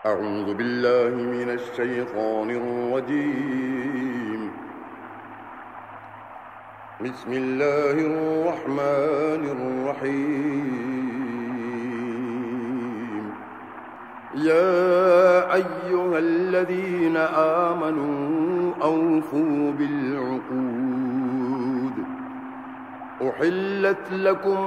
أعوذ بالله من الشيطان الرجيم. بسم الله الرحمن الرحيم. يا أيها الذين آمنوا أوفوا بالعقود. أحلت لكم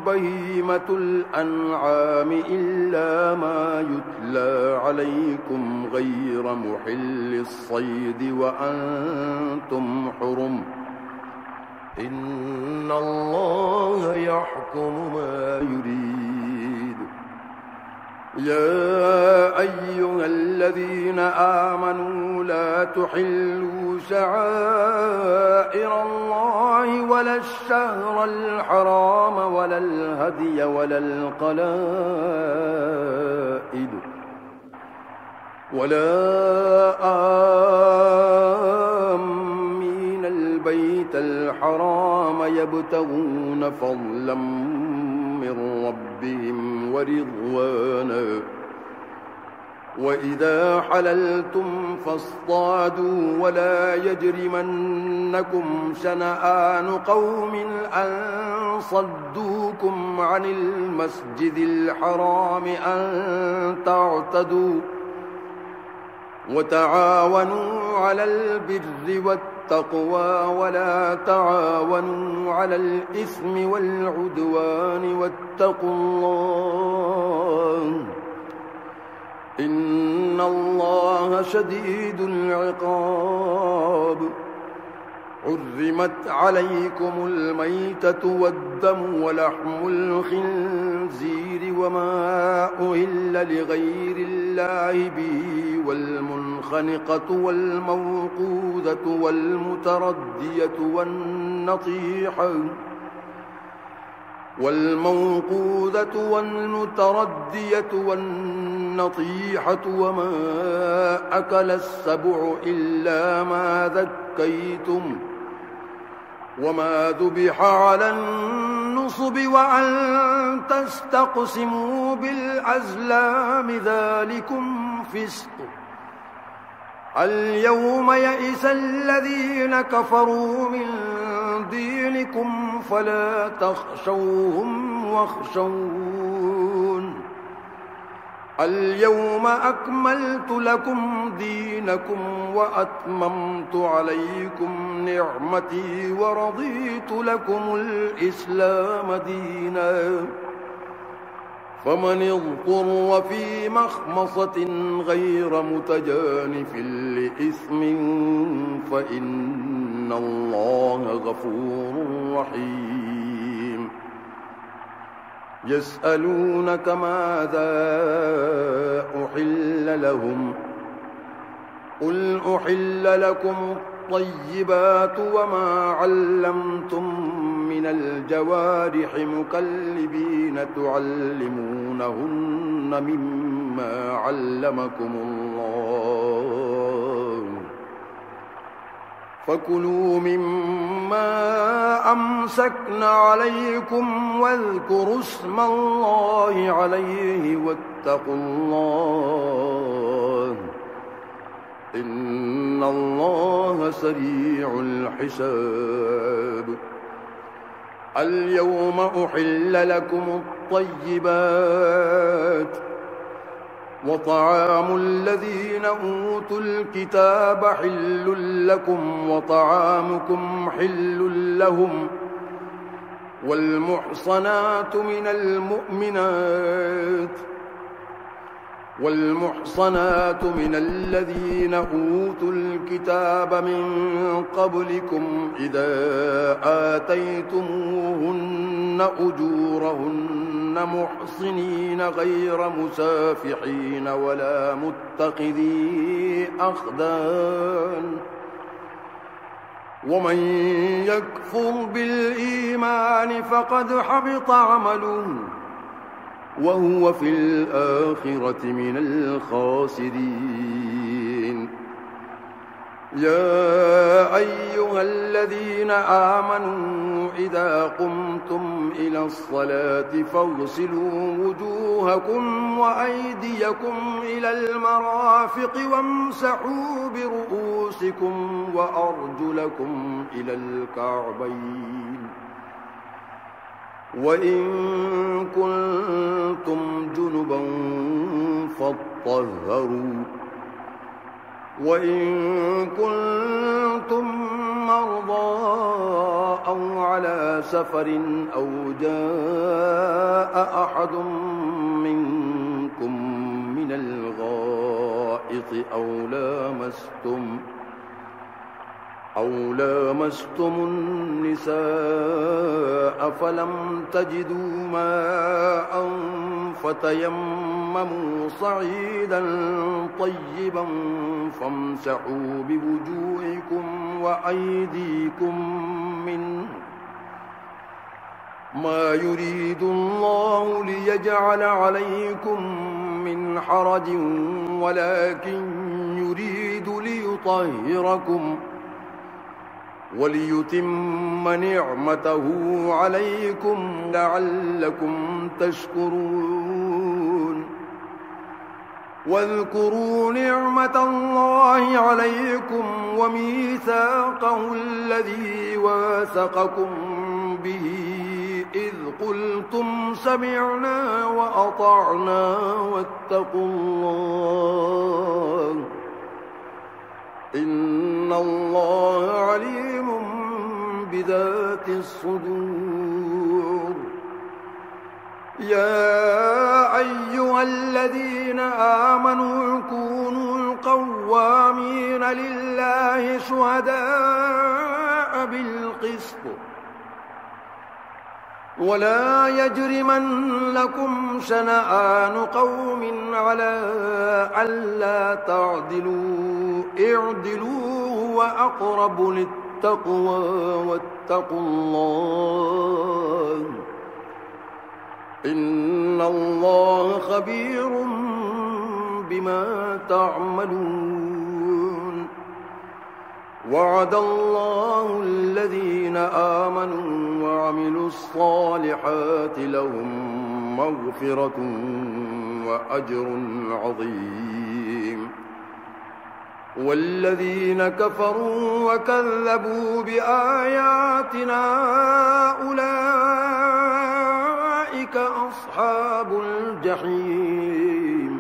بهيمة الأنعام إلا ما يتلى عليكم غير محل الصيد وأنتم حرم. إن الله يحكم ما يريد. يا أيها الذين آمنوا لا تحلوا شعائر الله ولا الشهر الحرام ولا الهدي ولا القلائد ولا آمين البيت الحرام يبتغون فضلا من ربهم ورضوانا. وإذا حللتم فاصطادوا ولا يجرمنكم شنآن قوم أن صدوكم عن المسجد الحرام أن تعتدوا. وتعاونوا على البر والتقوى ولا تعاونوا على الإثم والعدوان واتقوا الله إن الله شديد العقاب. حرمت عليكم الميتة والدم ولحم الخنزير وما أهل لغير الله به والمنخنقة والموقوذة والمتردية والنطيحة وما أكل السبع إلا ما ذكيتم وما ذبح على النصب وأن تستقسموا بالأزلام ذلكم فسق. اليوم يئس الذين كفروا من دينكم فلا تخشوهم واخشون. اليوم أكملت لكم دينكم وأتممت عليكم نعمتي ورضيت لكم الإسلام دينا. فمن اضطر في مخمصة غير متجانف لإثم فإن الله غفور رحيم. يسألونك ماذا أحل لهم قل أحل لكم الطيبات وما علمتم من الجوارح مكلبين تعلمونهن مما علمكم الله فكلوا مما أمسكن عليكم واذكروا اسم الله عليه واتقوا الله إن الله سريع الحساب. اليوم أحل لكم الطيبات وطعام الذين أوتوا الكتاب حل لكم وطعامكم حل لهم والمحصنات من الذين أوتوا الكتاب من قبلكم إذا آتيتموهن أجورهن محصنين غير مسافحين ولا متخذي أخدان. ومن يكفر بالإيمان فقد حبط عمله وهو في الآخرة من الخاسرين. يا أيها الذين آمنوا إذا قمتم إلى الصلاة فاغسلوا وجوهكم وأيديكم إلى المرافق وامسحوا برؤوسكم وأرجلكم إلى الكعبين وإن كنتم جنبا فاطهروا وإن كنتم مرضى أو على سفر أو جاء أحد منكم من الغائط أو لامستم النساء فلم تجدوا ماء فتيمموا صعيدا طيبا فامسحوا بوجوهكم وأيديكم منه ما يريد الله ليجعل عليكم من حرج ولكن يريد ليطهركم وليتم نعمته عليكم لعلكم تشكرون واذكروا نعمة الله عليكم وميثاقه الذي واثقكم به إذ قلتم سمعنا وأطعنا واتقوا الله إن الله عليم بذات الصدور يا أيها الذين آمنوا كونوا قوامين لله شهداء بالقسط ولا يجرمنكم شنآن قوم على ألا تعدلوا اعدلوا هو أقرب للتقوى واتقوا الله إن الله خبير بما تعملون وعد الله الذين آمنوا وعملوا الصالحات لهم مغفرة وأجر عظيم والذين كفروا وكذبوا بآياتنا أولئك أصحاب الجحيم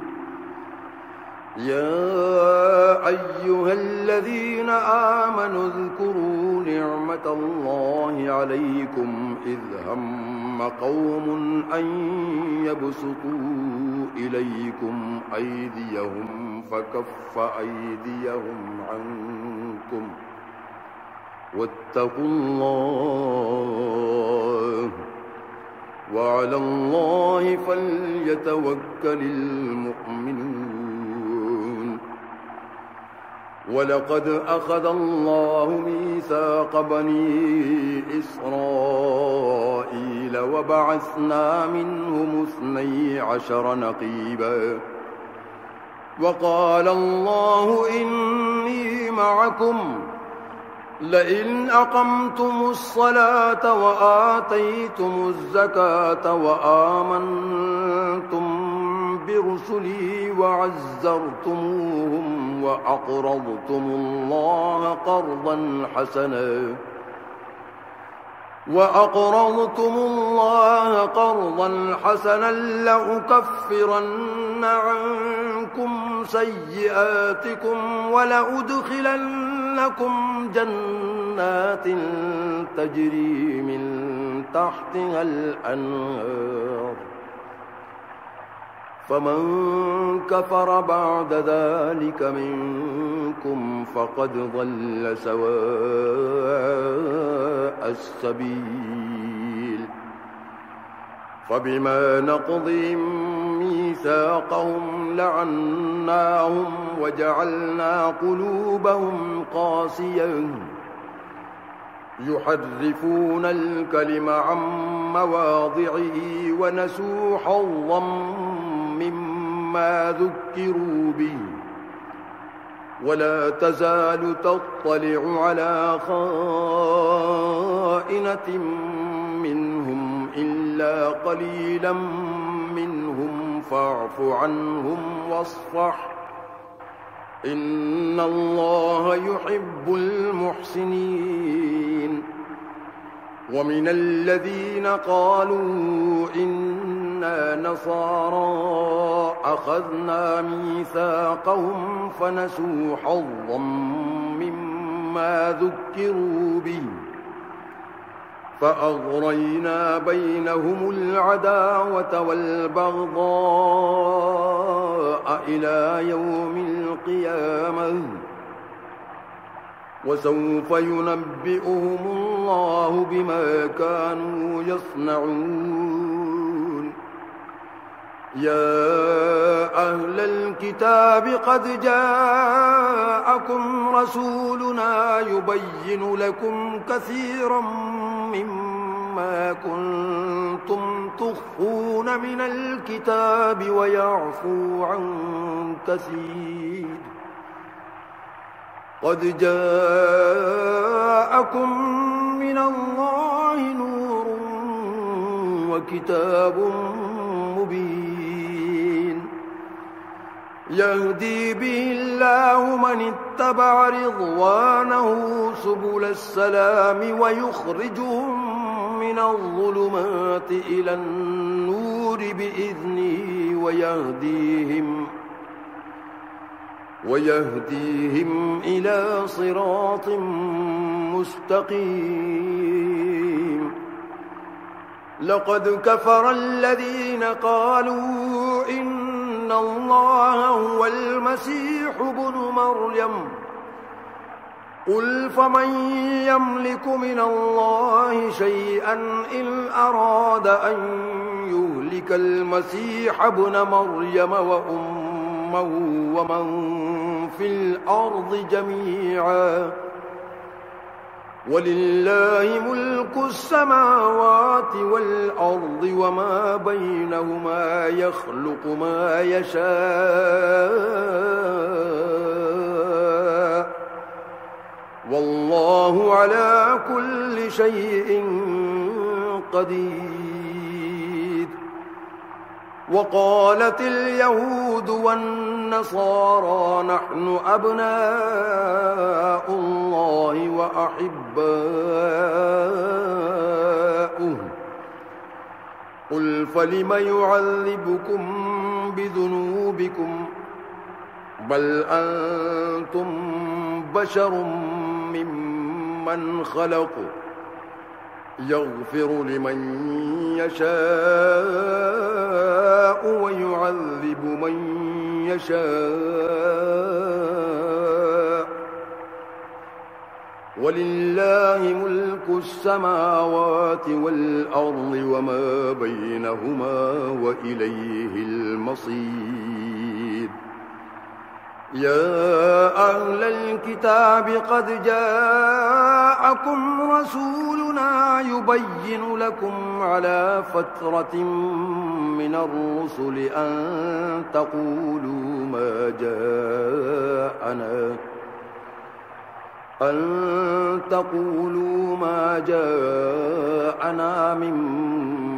يا أيها الذين آمنوا اذكروا نعمة الله عليكم إذ هم قوم أن يبسطوا إليكم أيديهم فكف أيديهم عنكم واتقوا الله وعلى الله فليتوكل المؤمنون ولقد أخذ الله ميثاق بني إسرائيل وبعثنا منهم 12 نقيبا وقال الله إني معكم لئن أقمتم الصلاة وآتيتم الزكاة وآمنتم برسلي وعزرتموهم وأقرضتم الله قرضا حسنا لأكفرن عنكم سيئاتكم ولأدخلنكم جنات تجري من تحتها الأنهار فمن كفر بعد ذلك منكم فقد ضل سواء السبيل فبما نقضهم ميثاقهم لعناهم وجعلنا قلوبهم قاسية يحرفون الكلم عن مواضعه ونسوا حظا مما ذكروا به ولا تزال تطلع على خائنة منهم إلا قليلا منهم فاعف عنهم واصفح إن الله يحب المحسنين ومن الذين قالوا إنا نصارى أخذنا ميثاقهم فنسوا حظا مما ذكروا به فأغرينا بينهم العداوة والبغضاء إلى يوم القيامة وسوف ينبئهم الله بما كانوا يصنعون يا أهل الكتاب قد جاءكم رسولنا يبين لكم كثيرا مما كنتم تخفون من الكتاب ويعفو عن كثير قد جاءكم من الله نور وكتاب مبين يهدي به الله من اتبع رضوانه سبل السلام ويخرجهم من الظلمات إلى النور بإذنه ويهديهم إلى صراط مستقيم لقد كفر الذين قالوا إن الله هو المسيح ابن مريم قل فمن يملك من الله شيئا إن أراد أن يهلك المسيح ابن مريم وأمه ومن في الأرض جميعا ولله ملك السماوات والأرض وما بينهما يخلق ما يشاء والله على كل شيء قدير وقالت اليهود والنصارى نحن أبناء الله وأحباؤه قل فلم يعذبكم بذنوبكم بل أنتم بشر ممن خلق يغفر لمن يشاء ويعذب من يشاء ولله ملك السماوات والأرض وما بينهما وإليه المصير يا أهل الكتاب قد جاءكم رسولنا يبين لكم على فترة من الرسل أن تقولوا ما جاءنا من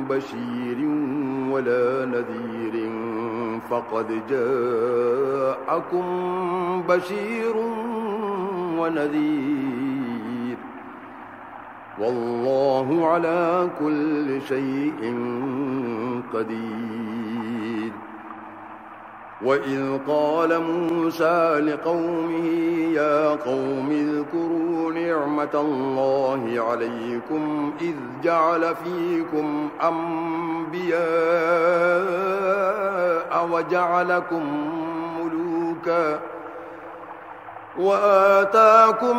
بشير ولا نذير فقد جاءكم بشير ونذير والله على كل شيء قدير وإذ قال موسى لقومه يا قوم اذكروا نعمة الله عليكم إذ جعل فيكم أنبياء وجعلكم ملوكا وآتاكم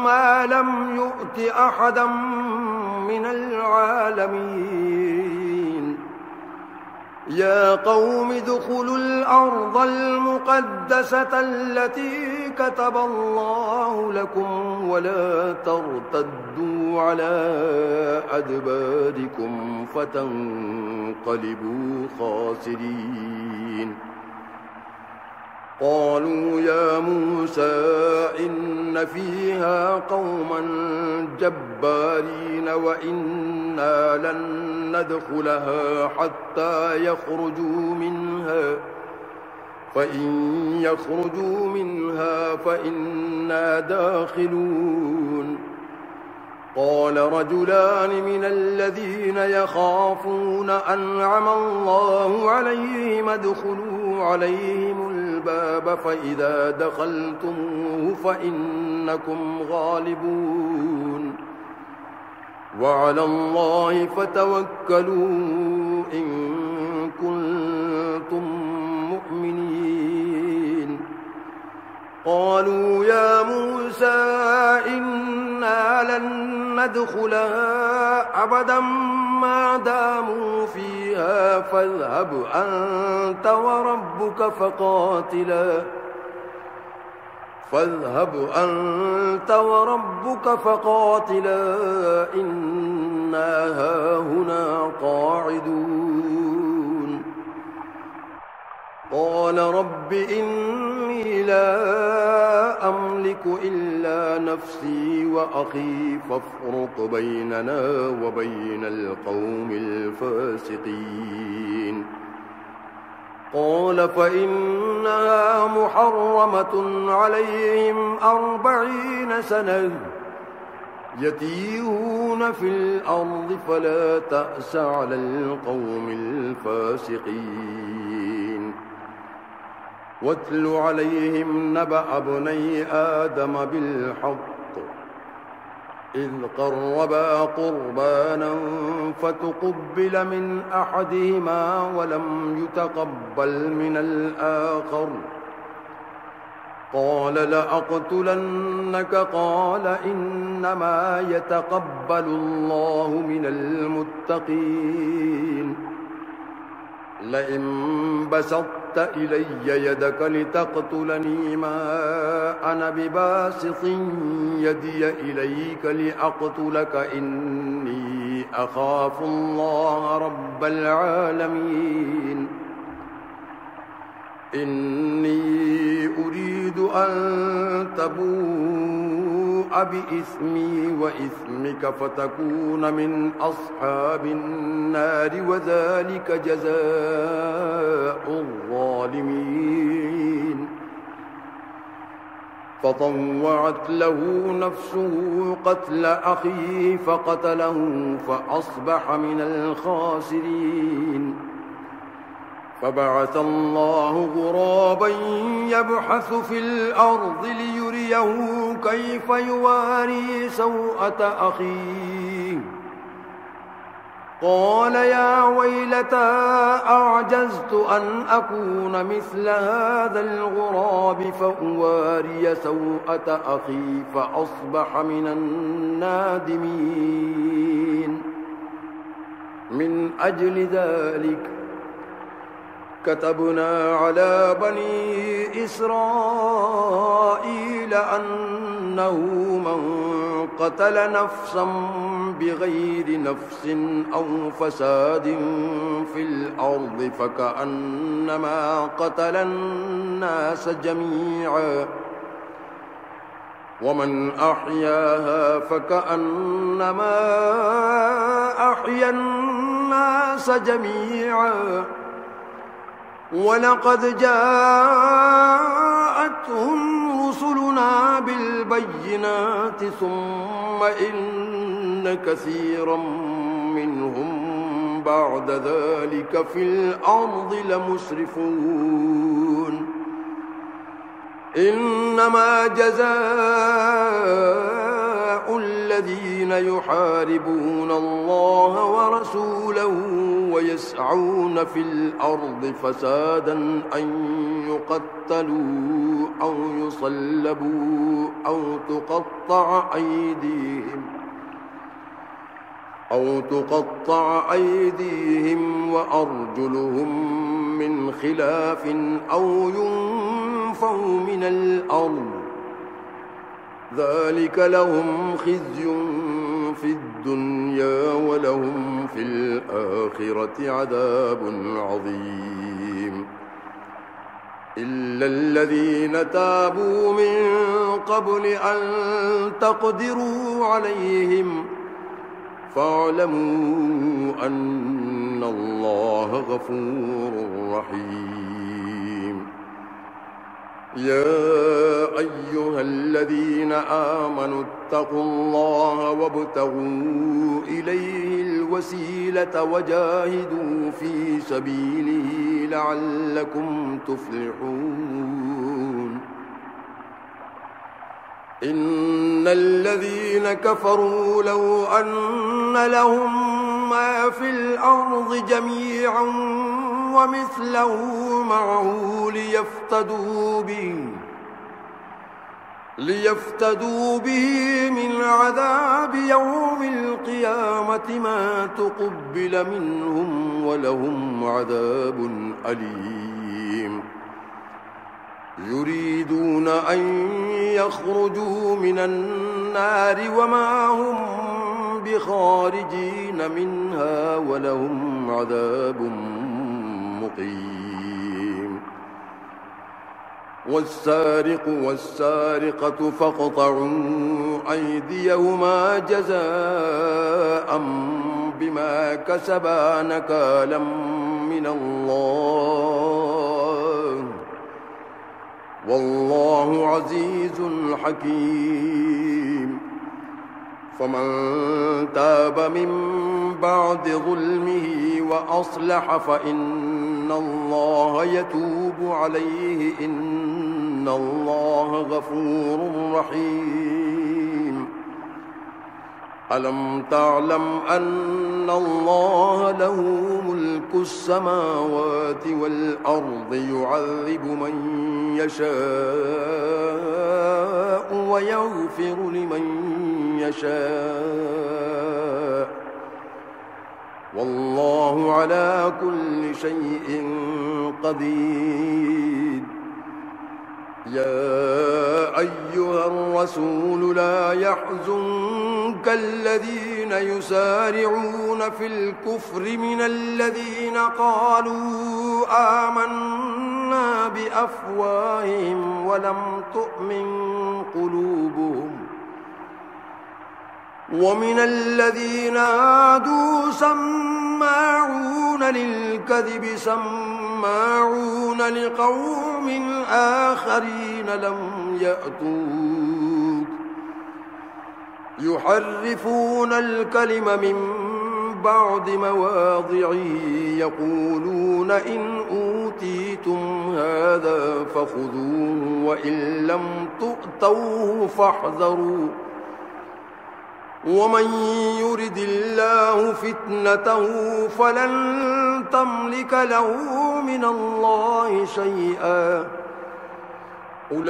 ما لم يؤت أحدا من العالمين يا قوم ادخلوا الأرض المقدسة التي كتب الله لكم ولا ترتدوا على أدباركم فتنقلبوا خاسرين قالوا يا موسى إن فيها قوما جبارين وإنا لن ندخلها حتى يخرجوا منها فإن يخرجوا منها فإنا داخلون قال رجلان من الذين يخافون أنعم الله عليهم ادخلوا عليهم الباب فإذا دخلتموه فإنكم غالبون وعلى الله فتوكلوا إن كنتم مؤمنين قالوا يا موسى إنا لن ندخلها أبدا ما داموا فيها فاذهب أنت وربك فقاتلا إنا هاهنا قاعدون قال رب إني لا أملك إلا نفسي وأخي فافرق بيننا وبين القوم الفاسقين قال فإنها محرمة عليهم 40 سنة يتيهون في الأرض فلا تأس على القوم الفاسقين واتل عليهم نبأ ابني آدم بالحق إذ قربا قربانا فتقبل من أحدهما ولم يتقبل من الآخر قال لأقتلنك قال إنما يتقبل الله من المتقين لئن بسطت إلي يدك لتقتلني ما أنا بباسط يدي إليك لأقتلك إني أخاف الله رب العالمين إني أريد أن تبوء بإثمي وإثمك فتكون من أصحاب النار وذلك جزاء الظالمين فطوعت له نفسه قتل أخيه فقتله فأصبح من الخاسرين فبعث الله غرابا يبحث في الأرض ليريه كيف يواري سوءة أخيه قال يا ويلتى أعجزت أن أكون مثل هذا الغراب فأواري سوءة أخي فأصبح من النادمين من أجل ذلك كتبنا على بني إسرائيل أنه من قتل نفسا بغير نفس أو فساد في الأرض فكأنما قتل الناس جميعا ومن أحياها فكأنما أحيا الناس جميعا ولقد جاءتهم رسلنا بالبينات ثم إن كثيرا منهم بعد ذلك في الأرض لمسرفون إنما جزاء الذين يحاربون الله ورسوله ويسعون في الأرض فسادا أن يقتلوا أو يصلبوا أو تقطع أيديهم وأرجلهم من خلاف أو ينفوا من الأرض ذلك لهم خزي في الدنيا ولهم في الآخرة عذاب عظيم إلا الذين تابوا من قبل أن تقدروا عليهم فاعلموا أن الله غفور رحيم. يا أيها الذين آمنوا اتقوا الله وابتغوا إليه الوسيلة وجاهدوا في سبيله لعلكم تفلحون. إن الذين كفروا لو أن لهم ما في الأرض جميعا ومثله معه ليفتدوا به من عذاب يوم القيامة ما تقبل منهم ولهم عذاب أليم. يريدون أن يخرجوا من النار وما هم بخارجين منها ولهم عذاب مقيم. والسارق والسارقة فاقطعوا أيديهما جزاء بما كسبا نكالا من الله والله عزيز حكيم. فمن تاب من بعد ظلمه وأصلح فإن الله يتوب عليه إن الله غفور رحيم. ألم تعلم أن الله له ملك السماوات والأرض يعذب من يشاء ويغفر لمن يشاء والله على كل شيء قدير. يا أيها الرسول لا يحزنك الذين يسارعون في الكفر من الذين قالوا آمنا بأفواههم ولم تؤمن قلوبهم ومن الذين عادوا سماعون للكذب سماعون لقوم آخرين لم يأتوك يحرفون الكلم من بعد مواضعه يقولون إن أوتيتم هذا فخذوه وإن لم تؤتوه فاحذروا ومن يرد الله فتنته فلن تملك له من الله شيئا. أولئك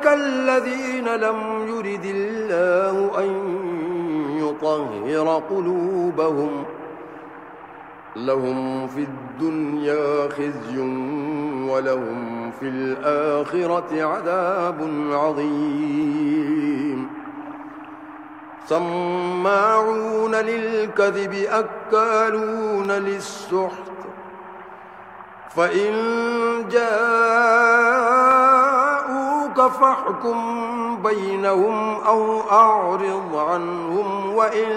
الذين لم يرد الله أن يطهر قلوبهم لهم في الدنيا خزي ولهم في الآخرة عذاب عظيم. سماعون للكذب أكالون للسحت فإن جاءوك فاحكم بينهم أو أعرض عنهم وإن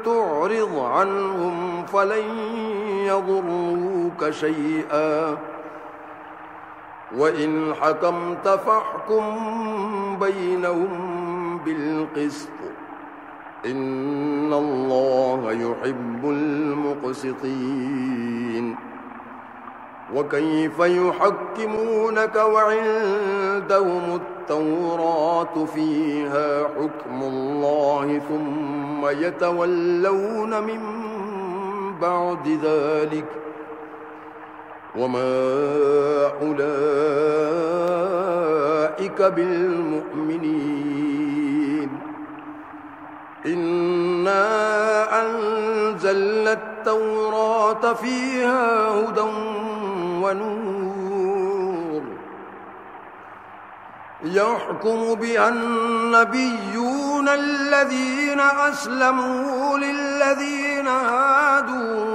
تعرض عنهم فلن يضروك شيئا وإن حكمت فاحكم بينهم بالقسط إن الله يحب المقسطين. وكيف يحكمونك وعندهم التوراة فيها حكم الله ثم يتولون من بعد ذلك وما أولئك بالمؤمنين. إنا أنزلنا التوراة فيها هدى ونور يحكم بها النبيون الذين أسلموا للذين هادوا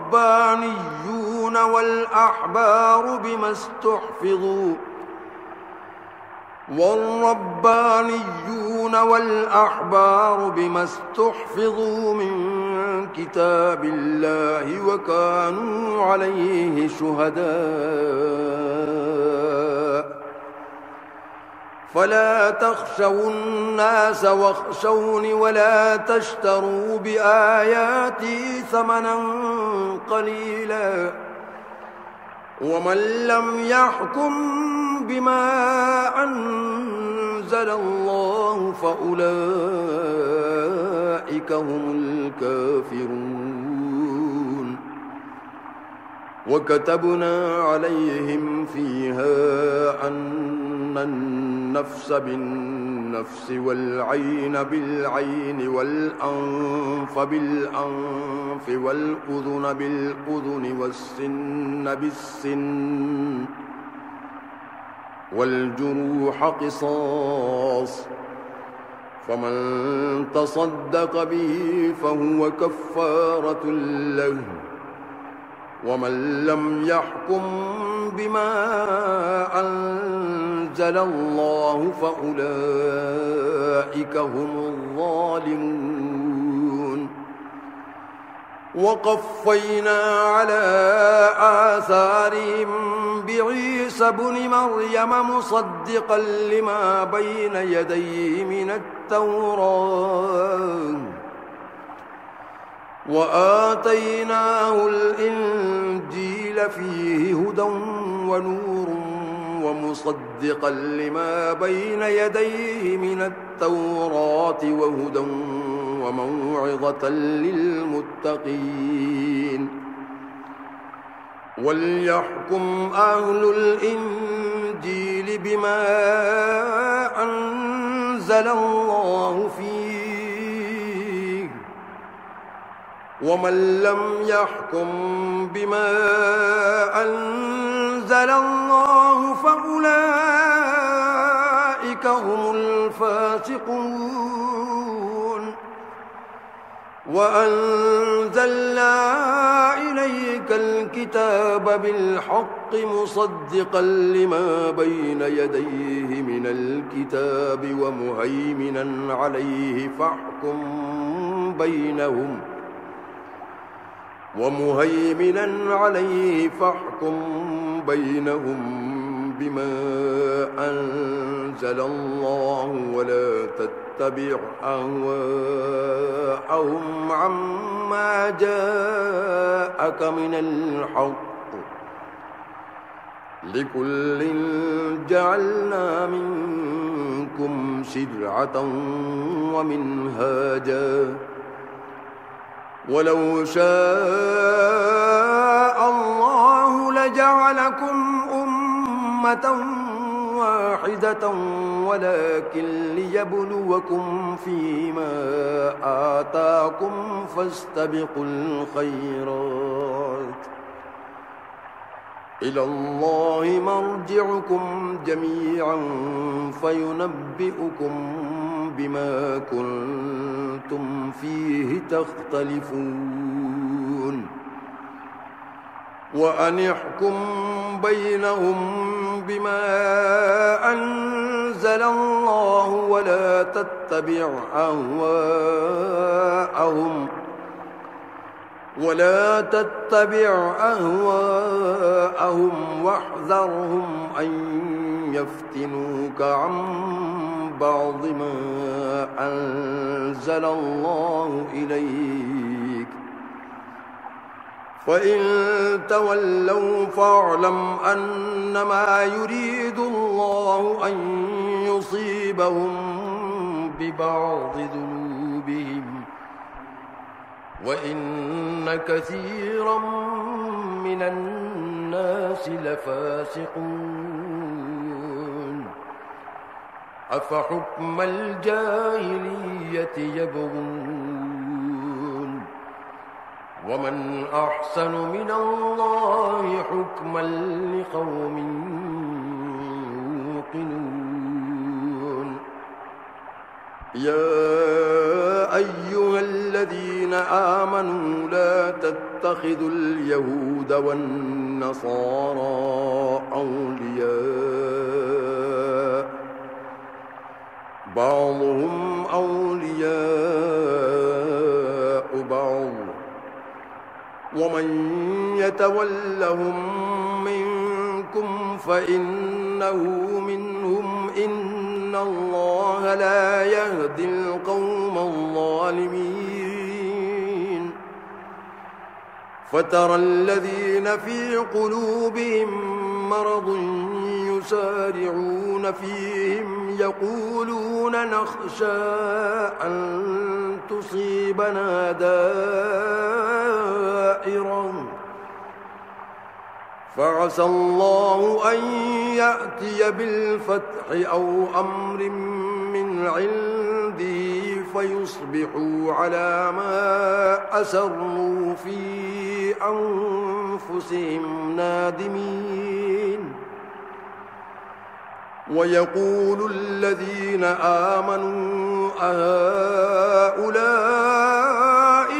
والربانيون والربانيون والأحبار بما استحفظوا من كتاب الله وكانوا عليه شهداء فلا تخشوا الناس واخشوني ولا تشتروا بآياتي ثمنا قليلا ومن لم يحكم بما أنزل الله فأولئك هم الكافرون وكتبنا عليهم فيها أن النفس بالنفس والعين بالعين والأنف بالأنف والأذن بالأذن والسن بالسن والجروح قصاص فمن تصدق به فهو كفارة له ومن لم يحكم بما أنزل الله فأولئك هم الظالمون وقفينا على آثارهم بعيسى ابن مريم مصدقا لما بين يديه من التوراة وآتيناه الإنجيل فيه هدى ونور ومصدقا لما بين يديه من التوراة وهدى وموعظة للمتقين وليحكم أهل الإنجيل بما أنزل الله فيه ومن لم يحكم بما أنزل الله فأولئك هم الفاسقون وأنزلنا إليك الكتاب بالحق مصدقا لما بين يديه من الكتاب ومهيمنا عليه فاحكم بينهم بما أنزل الله ولا تتبع أهواءهم عما جاءك من الحق لكل جعلنا منكم شرعة ومنهاجا ولو شاء الله لجعلكم أمة واحدة ولكن ليبلوكم فيما آتاكم فاستبقوا الخيرات إلى الله مرجعكم جميعا فينبئكم بما كنتم فيه تختلفون وأن يحكم بينهم بما أنزل الله ولا تتبع أهواءهم واحذرهم أن يفتنوك عن بعض ما أنزل الله إليك فإن تولوا فاعلم أنما يريد الله أن يصيبهم ببعض ذنوبهم وإن كثيرا من الناس لفاسقون أفحكم الجاهلية يبغون ومن أحسن من الله حكما لقوم يوقنون يا أيها الذين الذين آمنوا لا تتخذوا اليهود والنصارى أولياء بعضهم أولياء بعض ومن يتولهم منكم فإنه منهم إن الله لا يهدي القوم الظالمين فترى الذين في قلوبهم مرض يسارعون فيهم يقولون نخشى أن تصيبنا دائرة فعسى الله أن يأتي بالفتح أو أمر من عنده فيصبحوا على ما أسروا في أنفسهم نادمين ويقول الذين آمنوا أهؤلاء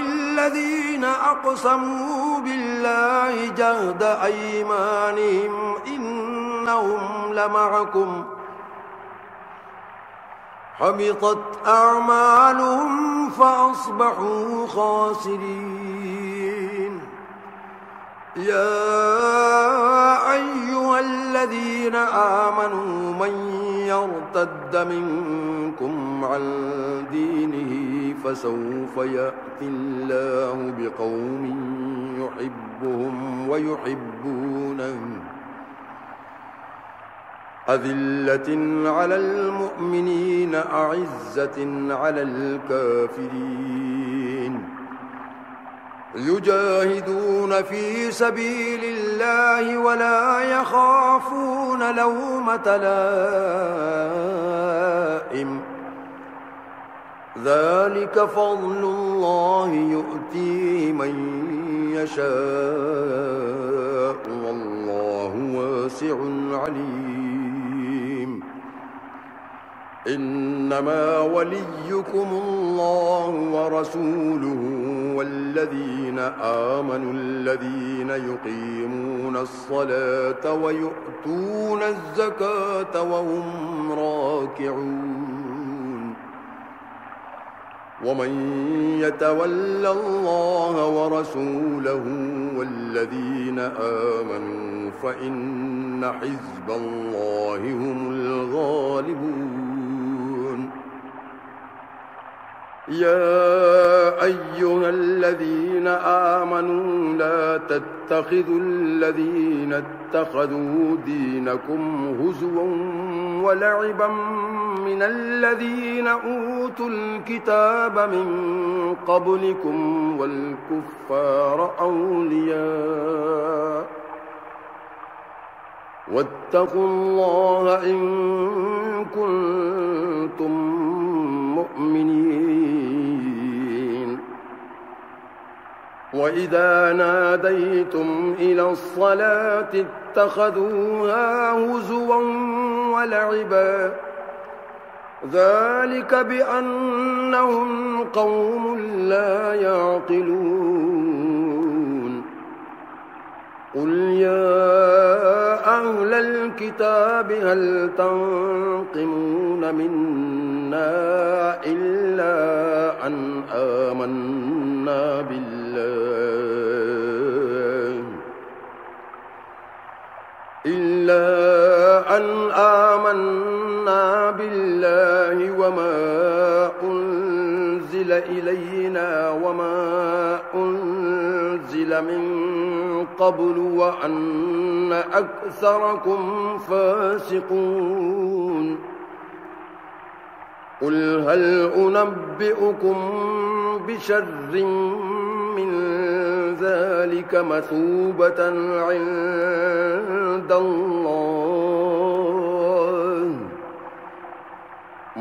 الذين أقسموا بالله جهد أيمانهم إنهم لمعكم حبطت أعمالهم فأصبحوا خاسرين يا أيها الذين آمنوا من يرتد منكم عن دينه فسوف يأتي الله بقوم يحبهم ويحبونه أذلة على المؤمنين أعزة على الكافرين يجاهدون في سبيل الله ولا يخافون لومة لائم ذلك فضل الله يؤتيه من يشاء والله واسع عليم إنما وليكم الله ورسوله والذين آمنوا الذين يقيمون الصلاة ويؤتون الزكاة وهم راكعون ومن يتول الله ورسوله والذين آمنوا فإن حزب الله هم الغالبون يا أيها الذين آمنوا لا تتخذوا الذين اتخذوا دينكم هزوا ولعبا من الذين أوتوا الكتاب من قبلكم والكفار أولياء واتقوا الله إن كنتم مؤمنين وإذا ناديتم إلى الصلاة اتخذوها هزوا ولعبا ذلك بأنهم قوم لا يعقلون قل يا أهل الكتاب هل تنقمون منا إلا أن آمنا بالله وما أنزل إلينا وما أنزل من قبل وأن أكثركم فاسقون قل هل أنبئكم بشر من ذلك مثوبة عند الله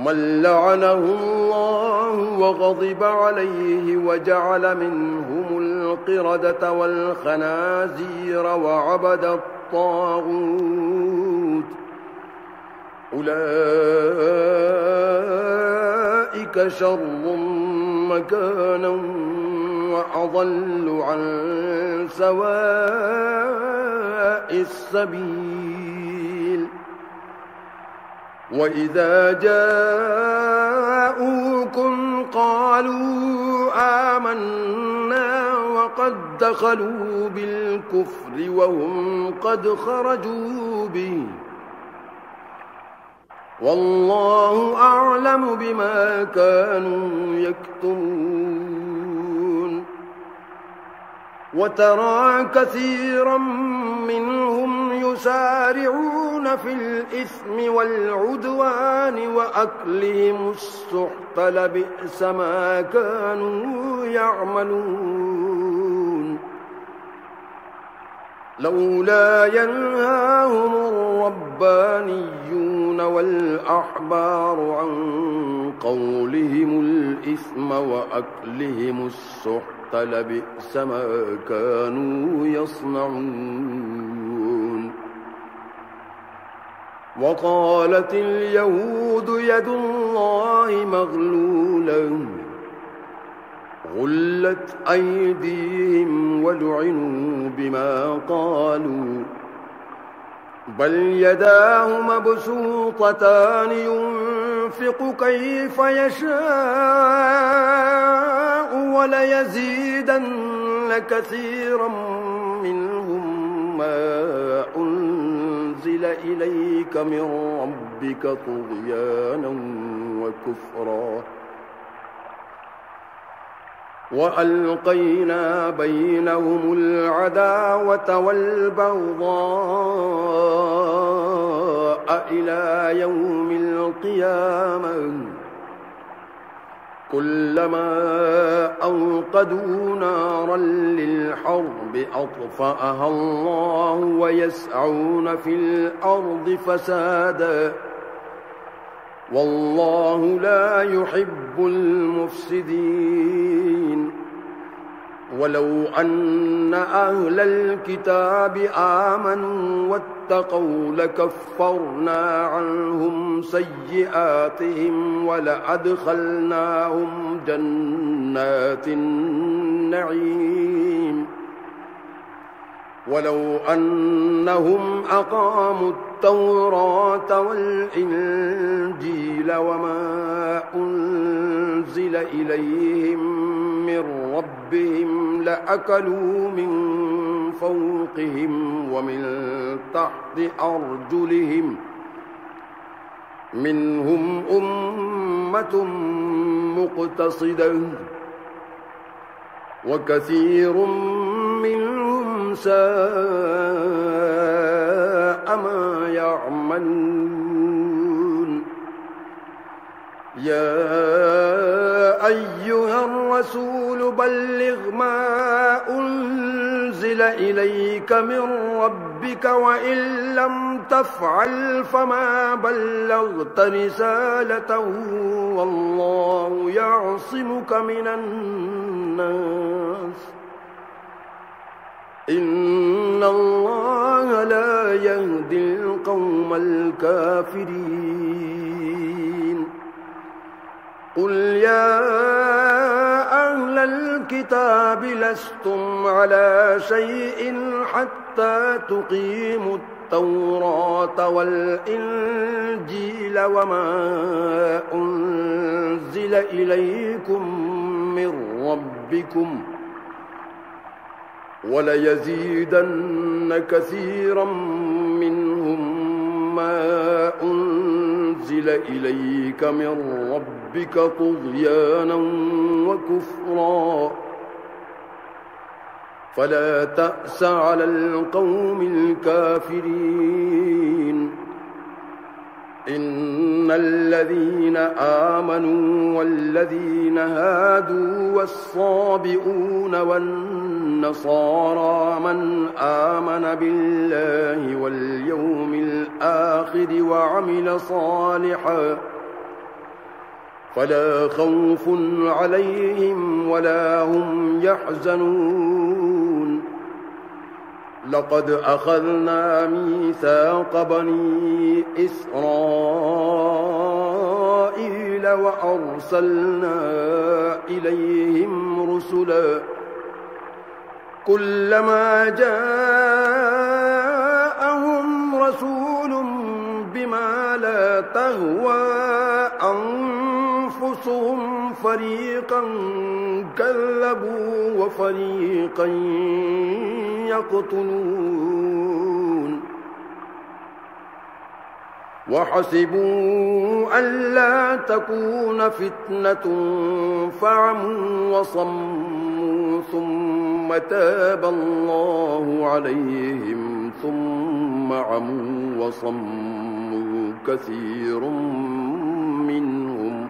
من لعنه الله وغضب عليه وجعل منهم القردة والخنازير وعبد الطاغوت أولئك شر مكانا وأضل عن سواء السبيل وإذا جاءوكم قالوا آمنا وقد دخلوا بالكفر وهم قد خرجوا به والله أعلم بما كانوا يكتمون وترى كثيرا منهم يسارعون في الإثم والعدوان وأكلهم السحت لبئس ما كانوا يعملون لولا ينهاهم الربانيون والأحبار عن قولهم الإثم وأكلهم السحت لبئس ما كانوا يصنعون وقالت اليهود يد الله مغلولة غلت أيديهم ولعنوا بما قالوا بل يداه مبسوطتان ينفق كيف يشاء وليزيدن كثيرا منهم ما أنزل إليك من ربك طغيانا وكفرا وألقينا بينهم العداوة والبغضاء إلى يوم القيامة كلما أوقدوا نارا للحرب أطفأها الله ويسعون في الأرض فسادا والله لا يحب المفسدين ولو أن أهل الكتاب آمنوا واتقوا لكفرنا عنهم سيئاتهم ولأدخلناهم جنات النعيم ولو أنهم أقاموا التوراة والإنجيل وما أنزل إليهم من ربهم لأكلوا من فوقهم ومن تحت أرجلهم منهم أمة مقتصدة وكثير منهم ساء ما يعملون يا أيها الرسول بلغ ما أنزل إليك من ربك وإن لم تفعل فما بلغت رسالته والله يعصمك من الناس إن الله لا يهدي القوم الكافرين قل يا أهل الكتاب لستم على شيء حتى تقيموا التوراة والإنجيل وما أنزل إليكم من ربكم وليزيدن كثيرا منهم ما أنزل إليك من ربك طغيانا وكفرا فلا تأس على القوم الكافرين إن الذين آمنوا والذين هادوا والصابئون والنصارى من آمن بالله واليوم الآخر وعمل صالحا فلا خوف عليهم ولا هم يحزنون لقد أخذنا ميثاق بني إسرائيل وأرسلنا إليهم رسلا كلما جاءهم رسول بما لا تهوى أنفسهم فريقا كذبوا وفريقا يقتلون وحسبوا ألا تكون فتنة فعموا وصموا ثم تاب الله عليهم ثم عموا وصموا كثير منهم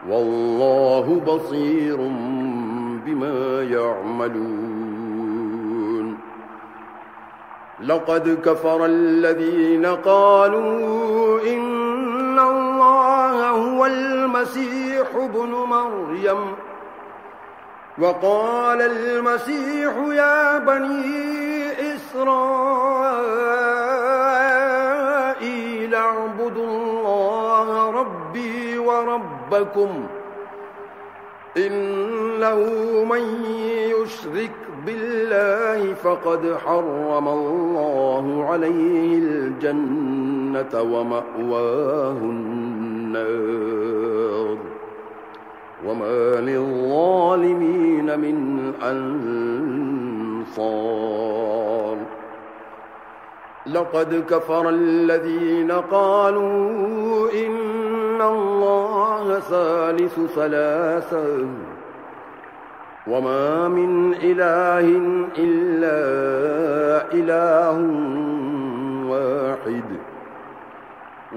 والله بصير بما يعملون لقد كفر الذين قالوا إن الله هو المسيح ابن مريم وقال المسيح يا بني إسرائيل اعبدوا الله ربي وربكم إنه من يشرك بالله فقد حرم الله عليه الجنة ومأواه النار وما للظالمين من أنصار لقد كفر الذين قالوا إن الله ثالث ثلاثة وما من إله إلا إله واحد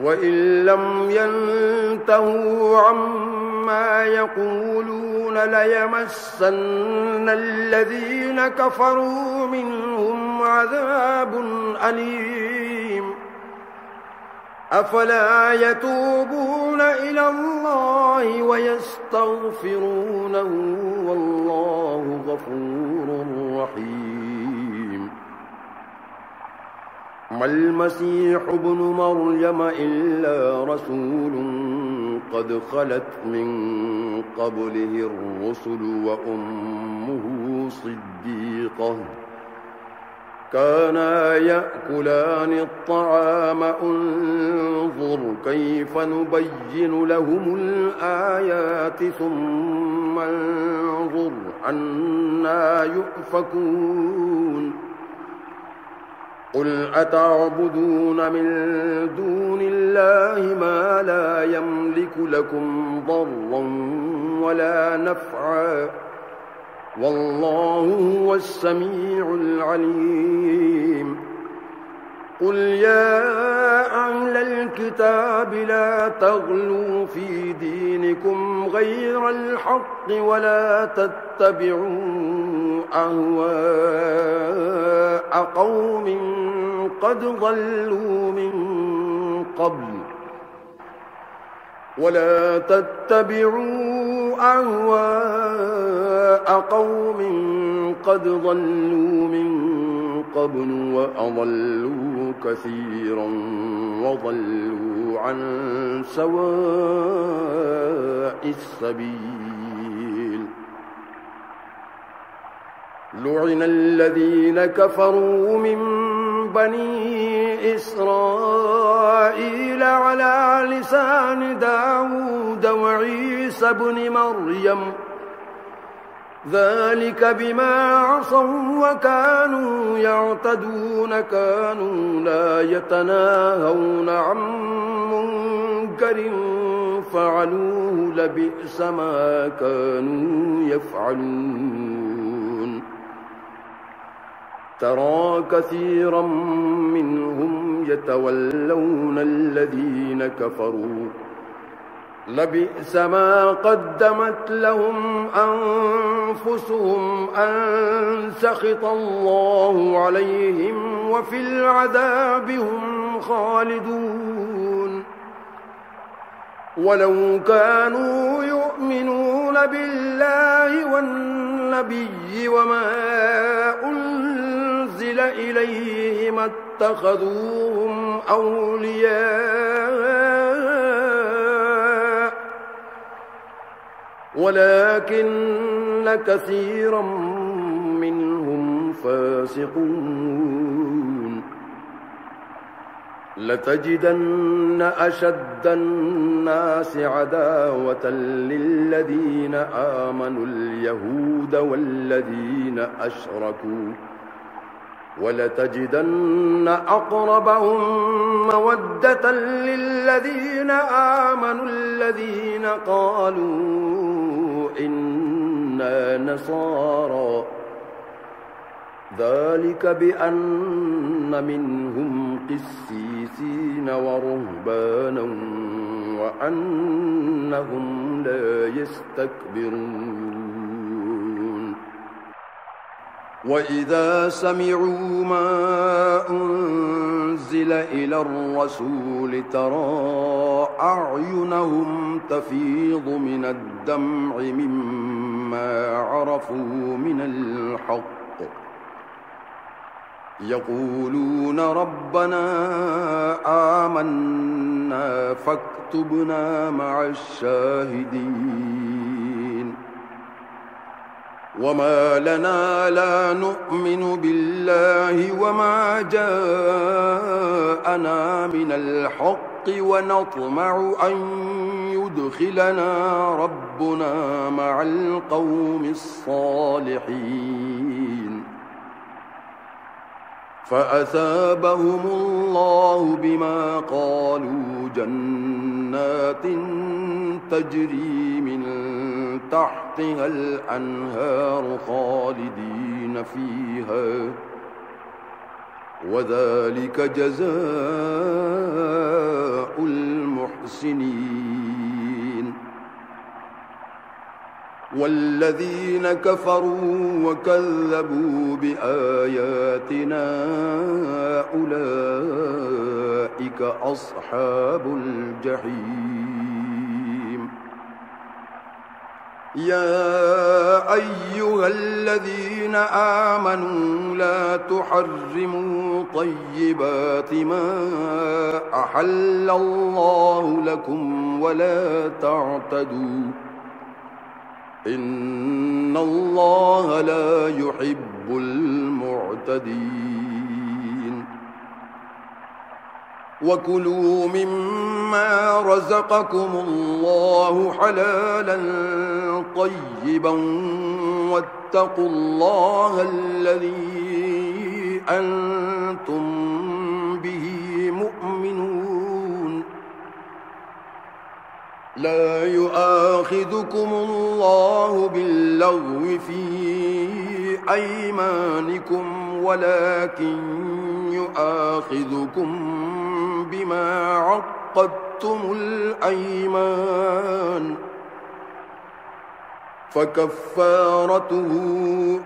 وإن لم ينتهوا عما يقولون ليمسن الذين كفروا منهم عذاب أليم أفلا يتوبون إلى الله ويستغفرونه والله غفور رحيم ما المسيح ابن مريم إلا رسول قد خلت من قبله الرسل وأمه صديقة كانا يأكلان الطعام انظر كيف نبين لهم الآيات ثم انظر عنا يؤفكون قل أتعبدون من دون الله ما لا يملك لكم ضرا ولا نفعا والله هو السميع العليم قل يا أهل الكتاب لا تغلوا في دينكم غير الحق ولا تتبعوا أهواء قوم قد ضلوا من قبل ولا تتبعوا أهواء قوم قد ضلوا من قبل وأضلوا كثيرا وضلوا عن سواء السبيل لعن الذين كفروا من بني إسرائيل على لسان داود وعيسى بن مريم ذلك بما عصوا وكانوا يعتدون كانوا لا يتناهون عن منكر فعلوه لبئس ما كانوا يفعلون ترى كثيرا منهم يتولون الذين كفروا لبئس ما قدمت لهم أنفسهم أن سخط الله عليهم وفي العذاب هم خالدون ولو كانوا يؤمنون بالله والنبي وما أنزل إليه ما اتخذوهم أولياء ولكن كثيرا منهم فاسقون لتجدن أشد الناس عداوة للذين آمنوا اليهود والذين أشركوا ولتجدن أقربهم مودة للذين آمنوا الذين قالوا إنا نصارى ذلك بأن منهم قسيسين ورهبانا وأنهم لا يستكبرون وإذا سمعوا ما أنزل إلى الرسول ترى أعينهم تفيض من الدمع مما عرفوا من الحق يقولون ربنا آمنا فاكتبنا مع الشاهدين وما لنا لا نؤمن بالله وما جاءنا من الحق ونطمع أن يدخلنا ربنا مع القوم الصالحين فأثابهم الله بما قالوا جنات تجري من تحتها الأنهار خالدين فيها وذلك جزاء المحسنين والذين كفروا وكذبوا بآياتنا أولئك أصحاب الجحيم يا أيها الذين آمنوا لا تحرموا طيبات ما أحل الله لكم ولا تعتدوا إن الله لا يحب المعتدين وكلوا مما رزقكم الله حلالا طيبا واتقوا الله الذي أنتم به مؤمنون لا يؤاخذكم الله باللغو في أيمانكم ولكن يؤاخذكم بما عقدتم الأيمان فكفارته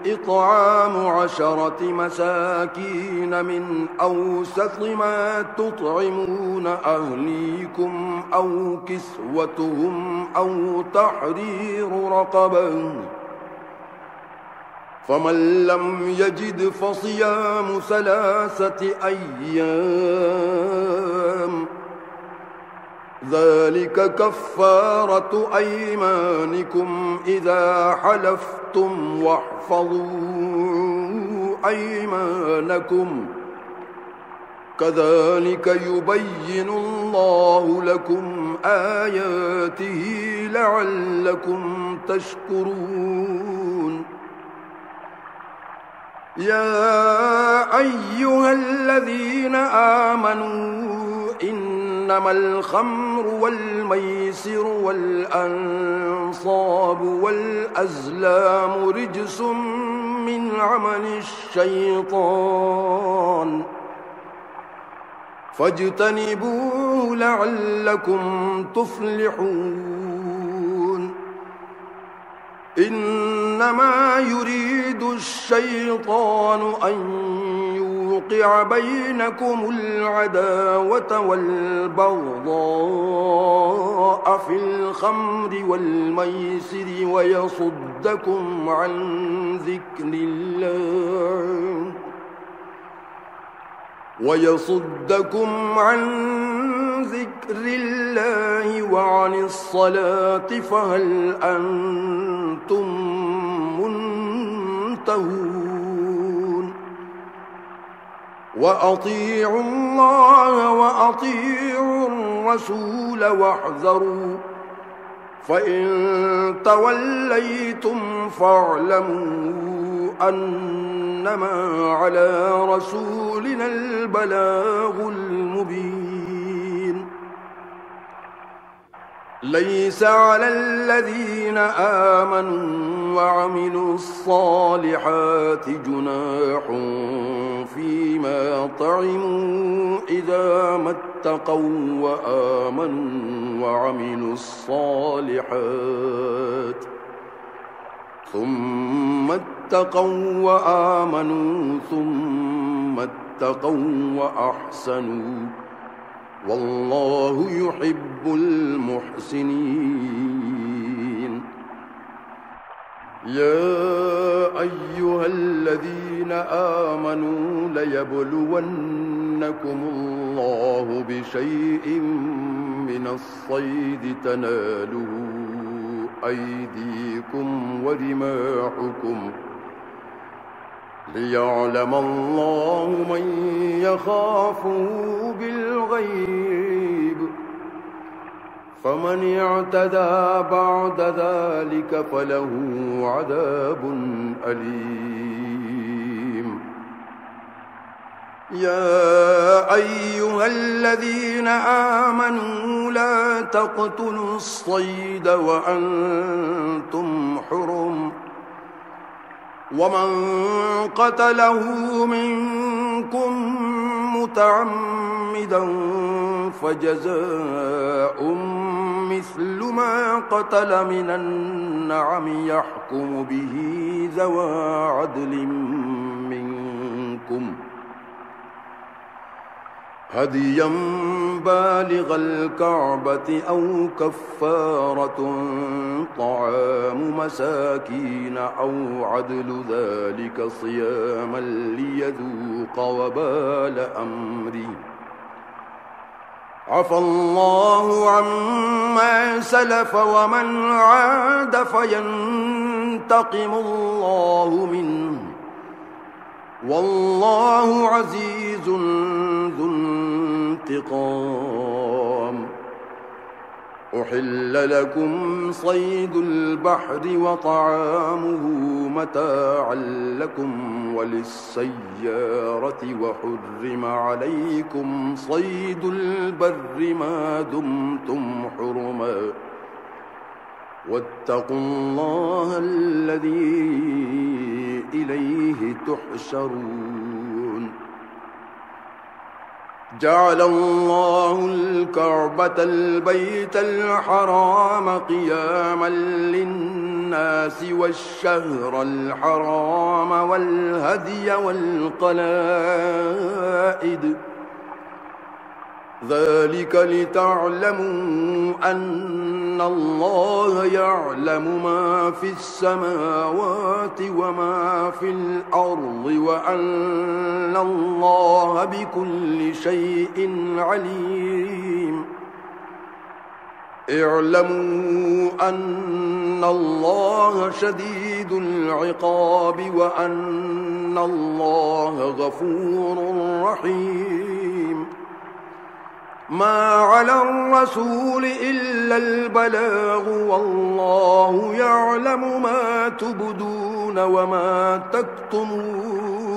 إطعام 10 مساكين من أوسط ما تطعمون أهليكم أو كسوتهم أو تحرير رقبة فمن لم يجد فصيام 3 أيام ذلك كفارة أيمانكم إذا حلفتم واحفظوا أيمانكم كذلك يبين الله لكم آياته لعلكم تشكرون يا أيها الذين آمنوا إنما الخمر والميسر والأنصاب والأزلام رجس من عمل الشيطان فاجتنبوه لعلكم تفلحون إنما يريد الشيطان أن يوقع بينكم العداوة والبغضاء في الخمر والميسر ويصدكم عن ذكر الله وعن الصلاة فهل أنتم منتهون ينتهون وأطيعوا الله وأطيعوا الرسول واحذروا فإن توليتم فاعلموا أنما على رسولنا البلاغ المبين ليس على الذين آمنوا وعملوا الصالحات جناح فيما طعموا إذا ما اتقوا وآمنوا وعملوا الصالحات ثم اتقوا وآمنوا ثم اتقوا وأحسنوا والله يحب المحسنين يا أيها الذين آمنوا ليبلونكم الله بشيء من الصيد تناله أيديكم ورماحكم ليعلم الله من يخافه بالغيب فمن اعتدى بعد ذلك فله عذاب أليم يا أيها الذين آمنوا لا تقتلوا الصيد وأنتم حرم ومن قتله منكم متعمدا فجزاء مثل ما قتل من النعم يحكم به ذوى عدل منكم هديا بالغ الكعبة أو كفارة طعام مساكين أو عدل ذلك صياما ليذوق وبال أمره عفى الله عما سلف ومن عاد فينتقم الله منه والله عزيز ذو انتقام أحل لكم صيد البحر وطعامه متاعا لكم وللسيارة وحرم عليكم صيد البر ما دمتم حرما واتقوا الله الذي إليه تحشرون جعل الله الكعبة البيت الحرام قياما للناس والشهر الحرام والهدي والقلائد ذلك لتعلموا أن الله يعلم ما في السماوات وما في الأرض وأن الله بكل شيء عليم اعلموا أن الله شديد العقاب وأن الله غفور رحيم ما على الرسول إلا البلاغ والله يعلم ما تبدون وما تكتمون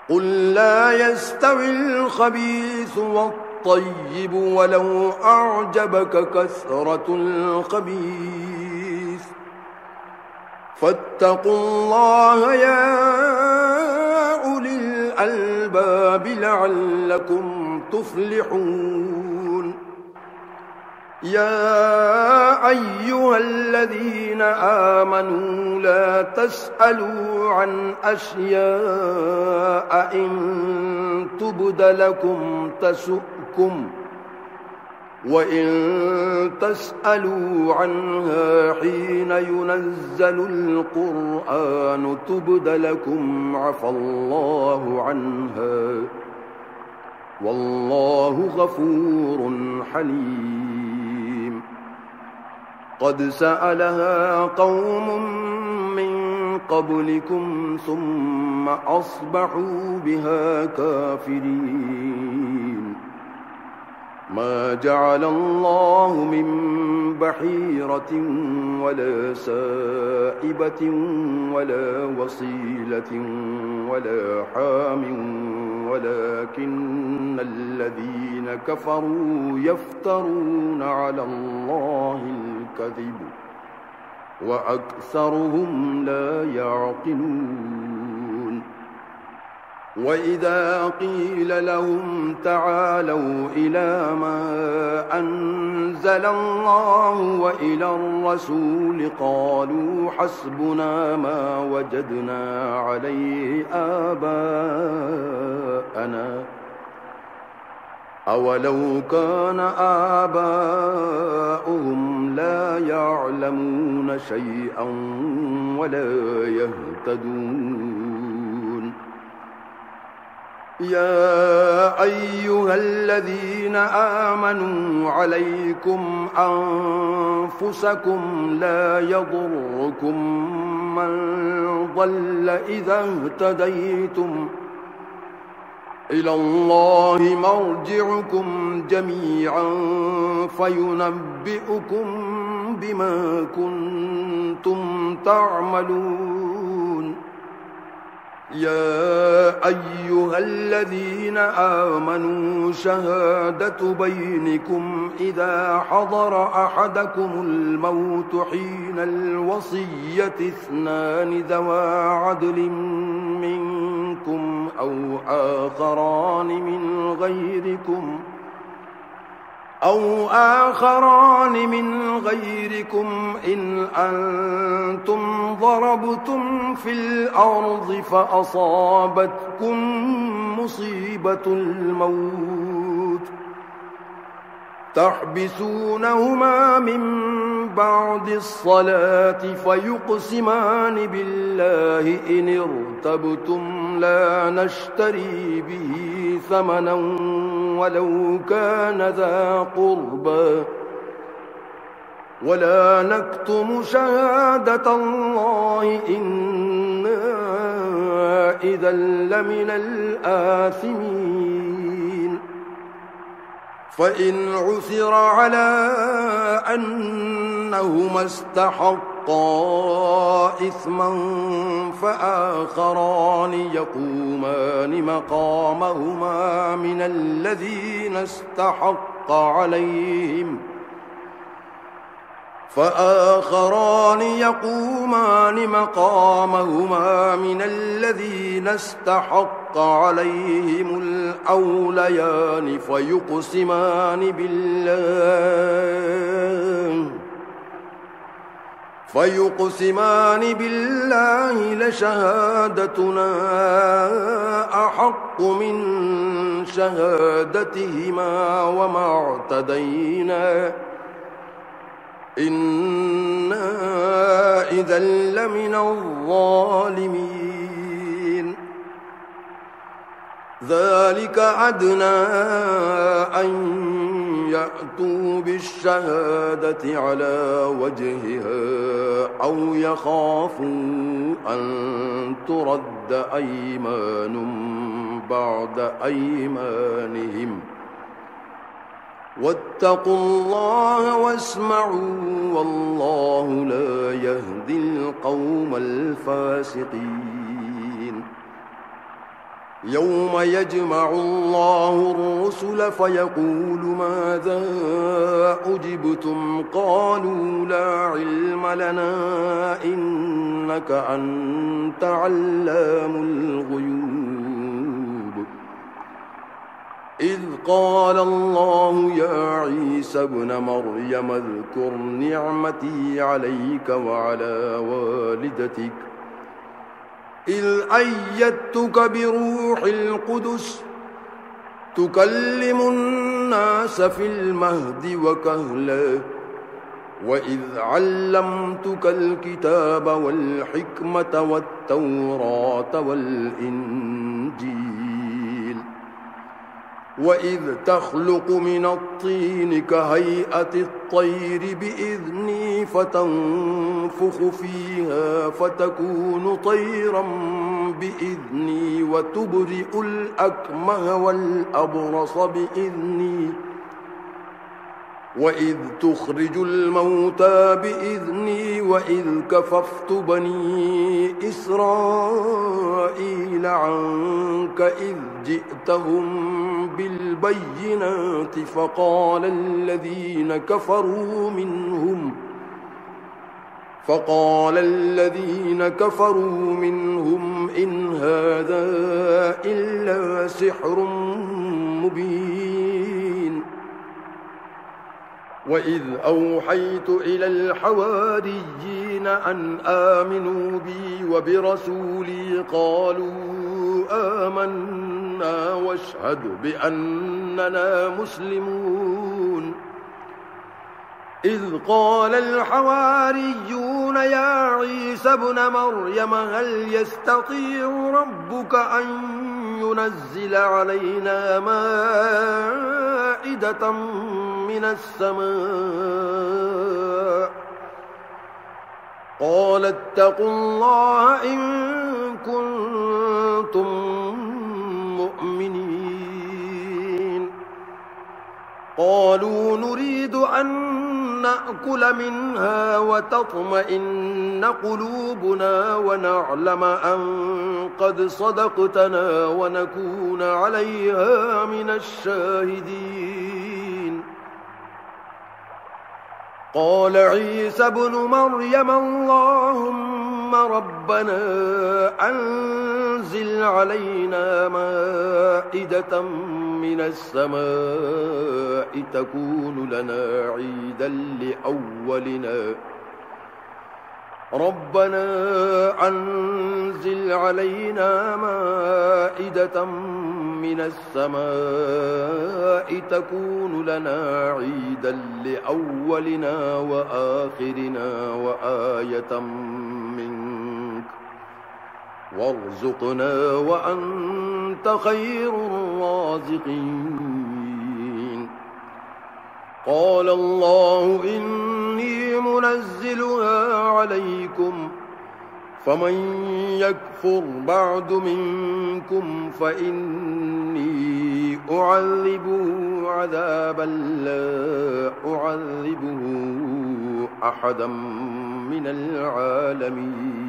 قل لا يستوي الخبيث والطيب ولو أعجبك كثرة الخبيث فاتقوا الله يا أولي الألباب لعلكم تفلحون يا أيها الذين آمنوا لا تسألوا عن أشياء إن تبد لكم تسؤكم وإن تسألوا عنها حين ينزل القرآن تبد لكم عفى الله عنها والله غفور حليم قد سألها قوم قبلكم ثم أصبحوا بها كافرين ما جعل الله من بحيرة ولا سائبة ولا وصيلة ولا حام ولكن الذين كفروا يفترون على الله الكذب وأكثرهم لا يعقلون وإذا قيل لهم تعالوا إلى ما أنزل الله وإلى الرسول قالوا حسبنا ما وجدنا عليه آباءنا أولو كان آباؤهم لا يعلمون شيئا ولا يهتدون يا أيها الذين آمنوا عليكم أنفسكم لا يضركم من ضل إذا اهتديتم إلى الله مرجعكم جميعا فينبئكم بما كنتم تعملون يا أيها الذين آمنوا شهادة بينكم إذا حضر أحدكم الموت حين الوصية اثنان ذوى عدل منكم أو آخران من غيركم إن أنتم ضربتم في الأرض فأصابتكم مصيبة الموت تحبسونهما من بعد الصلاة فيقسمان بالله إن ارتبتم لا نشتري به ثمنا ولو كان ذا قربى ولا نكتم شهادة الله إنا إذا لمن الآثمين فإن عثر على أنهما استحقا إثما فآخران يقومان مقامهما من الذين استحق عليهم الأوليان فيقسمان بالله لشهادتنا أحق من شهادتهما وما اعتدينا إنا إذا لمن الظالمين ذلك أدنى أن يأتوا بالشهادة على وجهها أو يخافوا أن ترد أيمان بعد أيمانهم واتقوا الله واسمعوا والله لا يهدي القوم الفاسقين يوم يجمع الله الرسل فيقول ماذا أجبتم قالوا لا علم لنا إنك أنت علام الغيوب إذ قال الله يا عيسى ابن مريم اذكر نعمتي عليك وعلى والدتك إذ أيدتك بروح القدس تكلم الناس في المهد وكهلا وإذ علمتك الكتاب والحكمة والتوراة والإنجيل وإذ تخلق من الطين كهيئة الطير بإذني فتنفخ فيها فتكون طيرا بإذني وتبرئ الأكمه والأبرص بإذني وإذ تخرج الموتى بإذني وإذ كففت بني إسرائيل عنك إذ جئتهم بالبينات فقال الذين كفروا منهم إن هذا إلا سحر مبين وإذ أوحيت إلى الحواريين أن آمنوا بي وبرسولي قالوا آمنا واشهد بأننا مسلمون إذ قال الحواريون يا عيسى ابن مريم هل يستطيع ربك أن ينزل علينا مائدة من السماء قال اتقوا الله إن كنتم مؤمنين قالوا نريد أن نأكل منها وتطمئن قلوبنا ونعلم أن قد صدقتنا ونكون عليها من الشاهدين قال عيسى ابن مريم اللهم ربنا أنزل علينا مائدة من السماء تكون لنا عيدا لأولنا ربنا أنزل علينا مائدة من السماء تكون لنا عيدا لأولنا وآخرنا وآية منك وارزقنا وأنت خير الرازقين قال الله إني منزلها عليكم فمن يكفر بعد منكم فإني أعذبه عذابا لا أعذبه أحدا من العالمين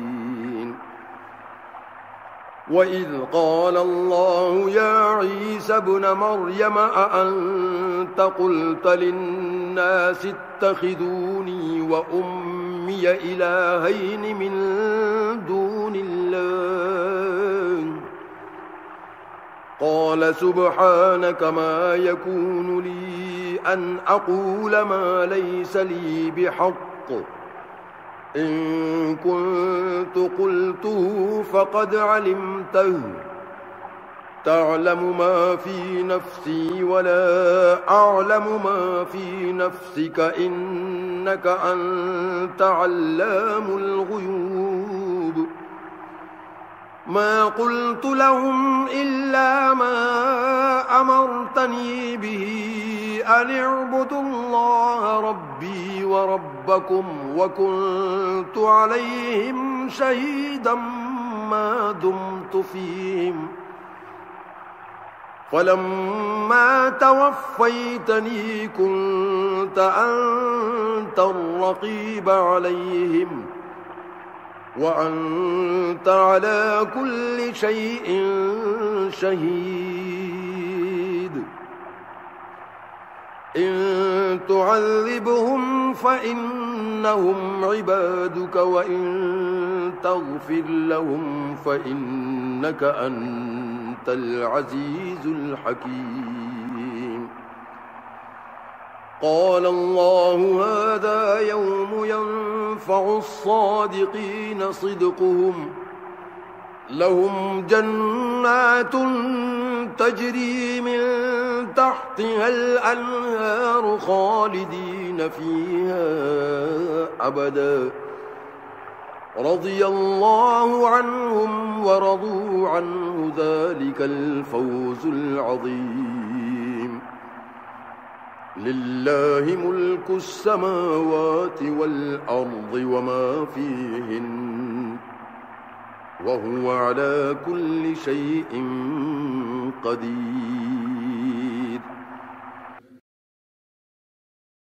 وإذ قال الله يا عيسى ابن مريم أأنت قلت للناس اتخذوني وأمي إلهين من دون الله قال سبحانك ما يكون لي أن أقول ما ليس لي بحق إن كنت قلته فقد علمته تعلم ما في نفسي ولا أعلم ما في نفسك إنك أنت علام الغيوب ما قلت لهم إلا ما أمرتني به أن اعبدوا الله ربي وربكم وكنت عليهم شهيدا ما دمت فيهم فلما توفيتني كنت أنت الرقيب عليهم وأنت على كل شيء شهيد إن تعذبهم فإنهم عبادك وإن تغفر لهم فإنك أنت العزيز الحكيم قال الله هذا يوم ينفع الصادقين صدقهم لهم جنات تجري من تحتها الأنهار خالدين فيها أبدا رضي الله عنهم ورضوا عنه ذلك الفوز العظيم لله ملك السماوات والأرض وما فيهن وهو على كل شيء قدير